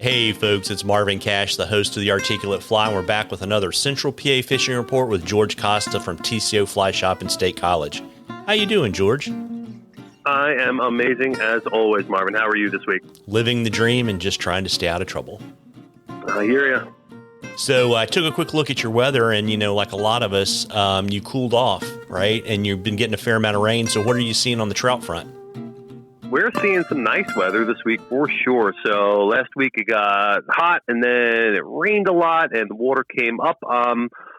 Hey folks, it's Marvin Cash, the host of The Articulate Fly, and we're back with another Central PA fishing report with George Costa from TCO Fly Shop in State College. How you doing, George? I am amazing as always, Marvin. How are you this week? Living the dream and just trying to stay out of trouble. I hear ya. So I took a quick look at your weather, and like a lot of us, you cooled off, right? And you've been getting a fair amount of rain. So what are you seeing on the trout front? We're seeing some nice weather this week for sure. So last week it got hot and then it rained a lot and the water came up.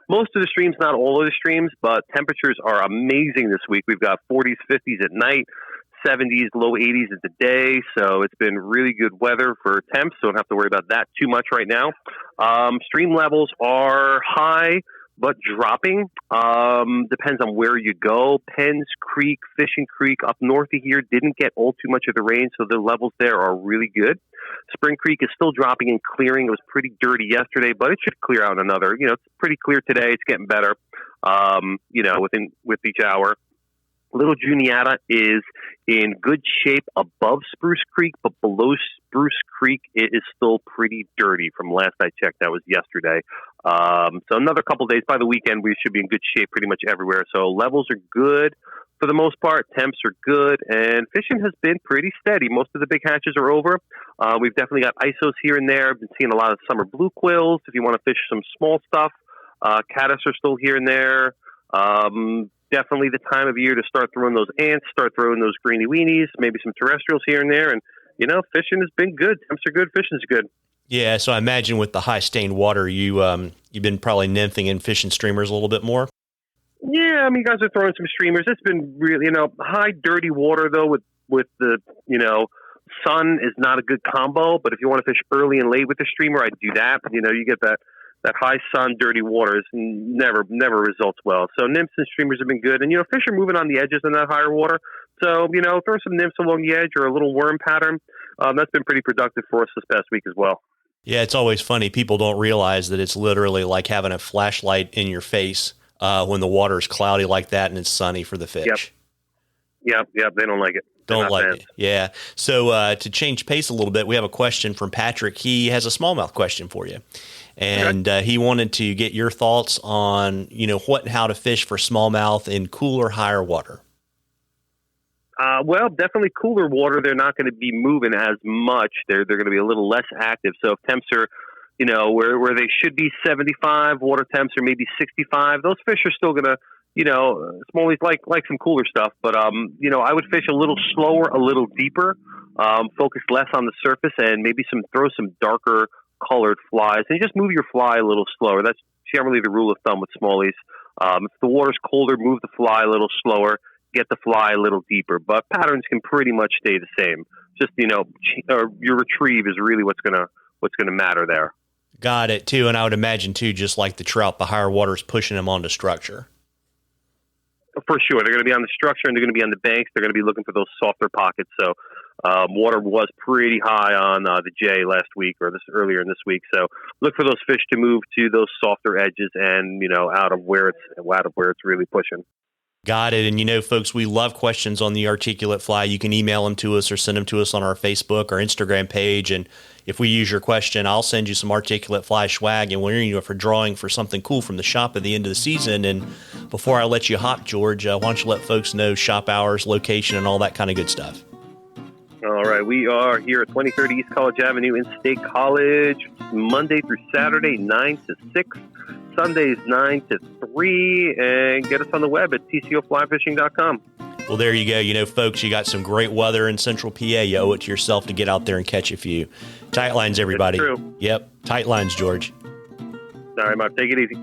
Most of the streams, not all of the streams, but temperatures are amazing this week. We've got 40s, 50s at night, 70s, low 80s at the day. So it's been really good weather for temps. So don't have to worry about that too much right now. Stream levels are high, but dropping. Depends on where you go. Penns Creek, Fishing Creek up north of here didn't get all too much of the rain, so the levels there are really good. Spring Creek is still dropping and clearing. It was pretty dirty yesterday, but it should clear out another. It's pretty clear today. It's getting better, with each hour. Little Juniata is in good shape above Spruce Creek, but below Spruce Creek, it is still pretty dirty. From last I checked, that was yesterday. So another couple of days. By the weekend, we should be in good shape pretty much everywhere. So levels are good for the most part. Temps are good, and fishing has been pretty steady. Most of the big hatches are over. We've definitely got ISOs here and there. Been seeing a lot of summer blue quills. If you want to fish some small stuff, caddis are still here and there. Definitely the time of year to start throwing those ants, start throwing those greeny weenies, maybe some terrestrials here and there. And, fishing has been good. Temps are good. Fishing's good. Yeah, so I imagine with the high stained water, you've been probably nymphing and fishing streamers a little bit more. Yeah, you guys are throwing some streamers. It's been really, high dirty water though with the, sun is not a good combo. But if you want to fish early and late with the streamer, I'd do that. You get that high sun, dirty water never results well. So nymphs and streamers have been good. And, fish are moving on the edges in that higher water. So, throw some nymphs along the edge or a little worm pattern. That's been pretty productive for us this past week as well. Yeah, it's always funny. People don't realize that it's literally like having a flashlight in your face when the water is cloudy like that and it's sunny for the fish. Yep. They don't like it. Don't like it. Yeah. So to change pace a little bit, we have a question from Patrick. He has a smallmouth question for you. And he wanted to get your thoughts on, what and how to fish for smallmouth in cooler, higher water. Well, definitely cooler water. They're not going to be moving as much. They're going to be a little less active. So if temps are, where they should be 75, water temps are maybe 65, those fish are still going to, smallies like some cooler stuff. But, I would fish a little slower, a little deeper, focus less on the surface, and maybe throw some darker colored flies, and just move your fly a little slower. That's generally the rule of thumb with smallies. If the water's colder, move the fly a little slower, get the fly a little deeper. But patterns can pretty much stay the same. Just, your retrieve is really what's gonna matter there. Got it too. And I would imagine too, just like the trout, the higher water is pushing them onto structure. For sure. They're going to be on the structure and they're going to be on the banks. They're going to be looking for those softer pockets. So water was pretty high on the J last week or earlier in this week. So look for those fish to move to those softer edges and, out of where it's really pushing. Got it. And folks, we love questions on the Articulate Fly. You can email them to us or send them to us on our Facebook or Instagram page. And if we use your question, I'll send you some Articulate Fly swag, and we're in you for drawing for something cool from the shop at the end of the season. And before I let you hop, George, why don't you let folks know shop hours, location, and all that kind of good stuff? All right. We are here at 2030 East College Avenue in State College, Monday through Saturday, 9 to 6. Sundays 9 to 3, and get us on the web at tcoflyfishing.com. Well, there you go. Folks, you got some great weather in Central PA. You owe it to yourself to get out there and catch a few. Tight lines, everybody. That's true. Yep. Tight lines, George. All right, Mark. Take it easy.